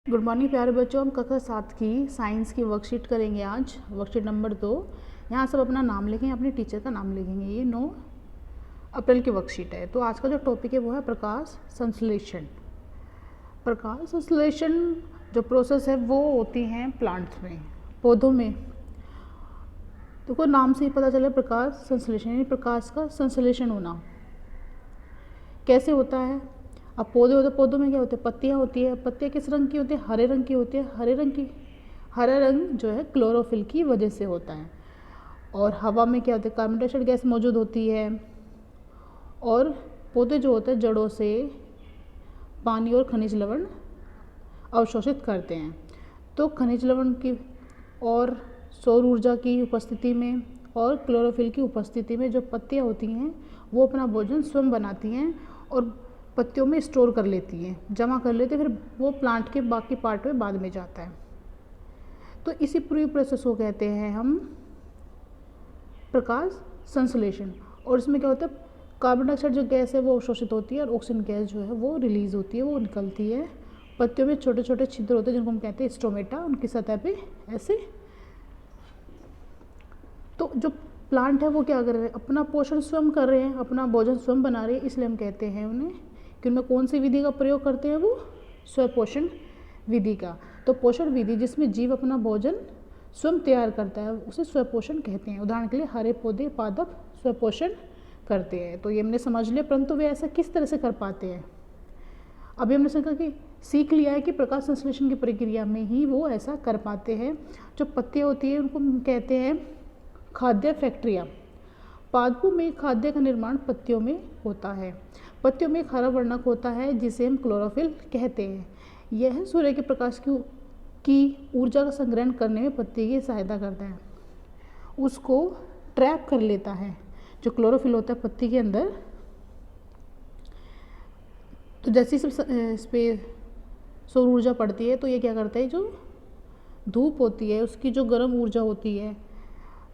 Good morning प्यारे बच्चों। हम कक्षा 7 की साइंस की वर्कशीट करेंगे आज, वर्कशीट नंबर 2। यहाँ सब अपना नाम लिखेंगे, अपने टीचर का नाम लिखेंगे। ये 9 अप्रैल की वर्कशीट है। तो आज का जो टॉपिक है वो है प्रकाश संश्लेषण। प्रकाश संश्लेषण जो प्रोसेस है वो होती हैं प्लांट्स में, पौधों में। देखो नाम से ही पता चले प्रकाश संश्लेषण, यानी प्रकाश का संश्लेषण होना कैसे होता है। अब पौधे होते हैं, पौधों में क्या होते हैं, पत्तियाँ होती है। पत्तियाँ किस रंग की होती है, हरे रंग की होती है। हरा रंग जो है क्लोरोफिल की वजह से होता है। और हवा में क्या होता है, कार्बन डाइऑक्साइड गैस मौजूद होती है। और पौधे जो होते हैं जड़ों से पानी और खनिज लवण अवशोषित करते हैं। तो खनिज लवण की और सौर ऊर्जा की उपस्थिति में और क्लोरोफिल की उपस्थिति में जो पत्तियाँ होती हैं वो अपना भोजन स्वयं बनाती हैं और पत्तियों में स्टोर कर लेती हैं, जमा कर लेती हैं, फिर वो प्लांट के बाकी पार्ट में बाद में जाता है। तो इसी पूरी प्रोसेस को कहते हैं हम प्रकाश संश्लेषण। और इसमें क्या होता है, कार्बन डाइऑक्साइड जो गैस है वो अवशोषित होती है और ऑक्सीजन गैस जो है वो रिलीज होती है, वो निकलती है। पत्तियों में छोटे छोटे छिद्र होते हैं जिनको हम कहते हैं स्टोमेटा, उनकी सतह पे ऐसे। तो जो प्लांट है वो क्या कर रहे हैं, अपना पोषण स्वयं कर रहे हैं, अपना भोजन स्वयं बना रहे हैं। इसलिए हम कहते हैं उन्हें कि उनमें कौन सी विधि का प्रयोग करते हैं, वो स्वपोषण विधि का। तो पोषण विधि जिसमें जीव अपना भोजन स्वयं तैयार करता है उसे स्वपोषण कहते हैं। उदाहरण के लिए हरे पौधे पादप स्वपोषण करते हैं। तो ये हमने समझ लिया, परंतु वे ऐसा किस तरह से कर पाते हैं। अभी हमने सीख लिया है कि प्रकाश संश्लेषण की प्रक्रिया में ही वो ऐसा कर पाते हैं। जो पत्तियाँ होती है उनको हम कहते हैं खाद्य फैक्ट्रियाँ। पादपों में खाद्य का निर्माण पत्तियों में होता है। पत्तियों में एक हरा वर्णक होता है जिसे हम क्लोरोफिल कहते हैं। यह सूर्य के प्रकाश की ऊर्जा का संग्रहण करने में पत्ती की सहायता करता है, उसको ट्रैप कर लेता है। जो क्लोरोफिल होता है पत्ती के अंदर, तो जैसे इस पे सौर ऊर्जा पड़ती है तो ये क्या करता है, जो धूप होती है उसकी जो गर्म ऊर्जा होती है,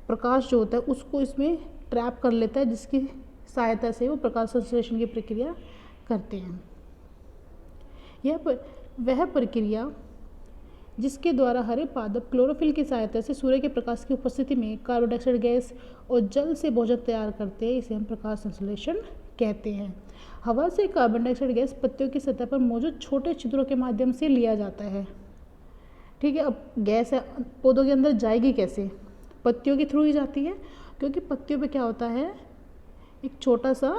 प्रकाश जो होता है उसको इसमें ट्रैप कर लेता है, जिसकी सहायता से वो प्रकाश संश्लेषण की प्रक्रिया करते हैं। वह प्रक्रिया जिसके द्वारा हरे पादप क्लोरोफिल की सहायता से सूर्य के प्रकाश की उपस्थिति में कार्बन डाइऑक्साइड गैस और जल से भोजन तैयार करते हैं, इसे हम प्रकाश संश्लेषण कहते हैं। हवा से कार्बन डाइऑक्साइड गैस पत्तियों की सतह पर मौजूद छोटे छिद्रों के माध्यम से लिया जाता है। ठीक है, अब गैस है पौधों के अंदर जाएगी कैसे, पत्तियों के थ्रू ही जाती है, क्योंकि पत्तियों पे क्या होता है, एक छोटा सा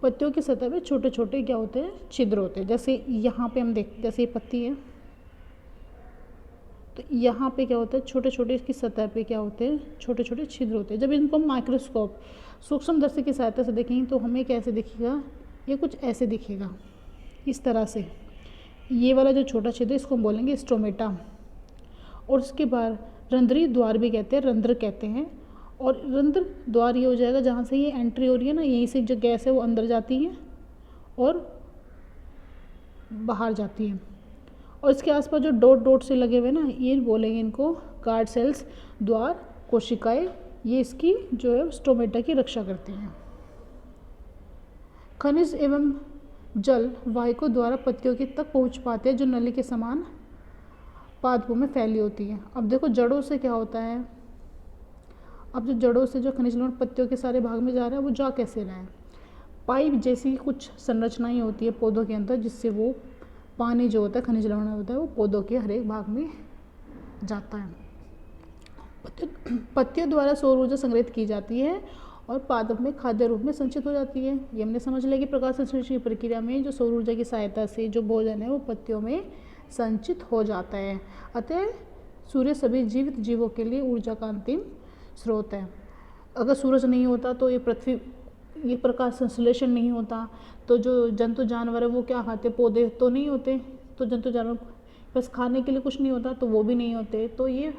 पत्तियों की सतह पे छोटे छोटे क्या होते हैं, छिद्र होते हैं। जैसे यहाँ पे हम देख, जैसे ये पत्ती है तो यहाँ पे क्या होता है, छोटे छोटे इसकी सतह पे क्या होते हैं, छोटे छोटे छिद्र होते हैं। जब इनको हम माइक्रोस्कोप सूक्ष्मदर्शी की सहायता से देखेंगे तो हमें कैसे दिखेगा, ये कुछ ऐसे दिखेगा, इस तरह से। ये वाला जो छोटा छिद्र इसको हम बोलेंगे स्टोमेटा। और उसके बाद रंध्रीय द्वार भी कहते हैं, रंध्र कहते हैं। और रंध्र द्वार ये हो जाएगा जहाँ से ये एंट्री हो रही है ना, यहीं से जो गैस है वो अंदर जाती है और बाहर जाती है। और इसके आसपास जो डॉट डॉट से लगे हुए ना, ये बोलेंगे इनको गार्ड सेल्स, द्वार कोशिकाएं। ये इसकी जो है स्टोमेटा की रक्षा करती हैं। खनिज एवं जल वाहिकों द्वारा पत्तियों की तक पहुँच पाते हैं, जो नली के समान पादपों में फैली होती है। अब देखो जड़ों से क्या होता है, अब जो जड़ों से जो खनिज लवण पत्तियों के सारे भाग में जा रहा है वो जा कैसे रहा है, पाइप जैसी कुछ संरचनाएं होती है पौधों के अंदर, जिससे वो पानी जो होता है खनिज लवण होता है वो पौधों के हर एक भाग में जाता है। पत्तियों द्वारा सौर ऊर्जा संग्रहित की जाती है और पादप में खाद्य रूप में संचित हो जाती है। ये हमने समझ लिया कि प्रकाश संश्लेषण की प्रक्रिया में जो सौर ऊर्जा की सहायता से जो भोजन है वो पत्तियों में संचित हो जाता है। अतः सूर्य सभी जीवित जीवों के लिए ऊर्जा का अंतिम स्रोत है। अगर सूरज नहीं होता तो ये प्रकाश संश्लेषण नहीं होता, तो जो जंतु जानवर है वो क्या खाते, पौधे तो नहीं होते, तो जंतु जानवर बस खाने के लिए कुछ नहीं होता तो वो भी नहीं होते, तो ये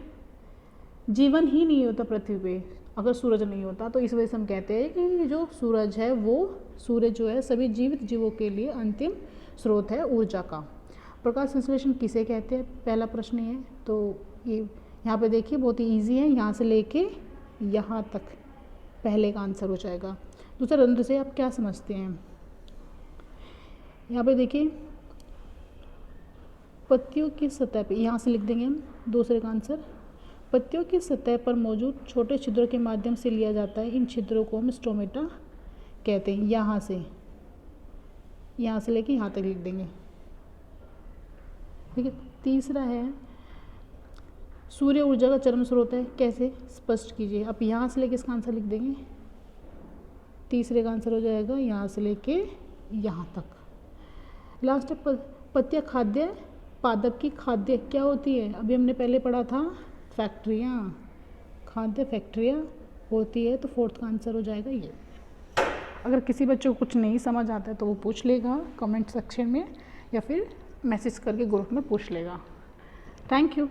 जीवन ही नहीं होता पृथ्वी पे अगर सूरज नहीं होता। तो इस वजह से हम कहते हैं कि जो सूरज है वो सूर्य जो है सभी जीवित जीवों के लिए अंतिम स्रोत है ऊर्जा का। प्रकाश संश्लेषण किसे कहते हैं, पहला प्रश्न ये। तो ये यहाँ पे देखिए बहुत ही ईजी है, यहाँ से लेके यहाँ तक पहले का आंसर हो जाएगा। दूसरा रंध्र से आप क्या समझते हैं, यहाँ पे देखिए पत्तियों की सतह पे, यहाँ से लिख देंगे हम दूसरे का आंसर। पत्तियों की सतह पर मौजूद छोटे छिद्रों के माध्यम से लिया जाता है। इन छिद्रों को हम स्टोमेटा कहते हैं। यहाँ से लेके यहाँ तक लिख देंगे। ठीक है। तीसरा है सूर्य ऊर्जा का चरम स्रोत है। कैसे, स्पष्ट कीजिए। अब यहाँ से लेके इसका आंसर लिख देंगे। तीसरे का आंसर हो जाएगा यहाँ से लेके यहाँ तक। लास्ट है पत्तियाँ खाद्य पादप की खाद्य क्या होती है? अभी हमने पहले पढ़ा था फैक्ट्रियाँ, खाद्य फैक्ट्रियाँ होती है। तो फोर्थ का आंसर हो जाएगा ये। अगर किसी बच्चे को कुछ नहीं समझ आता है तो वो पूछ लेगा कमेंट सेक्शन में, या फिर मैसेज करके ग्रुप में पूछ लेगा। Thank you.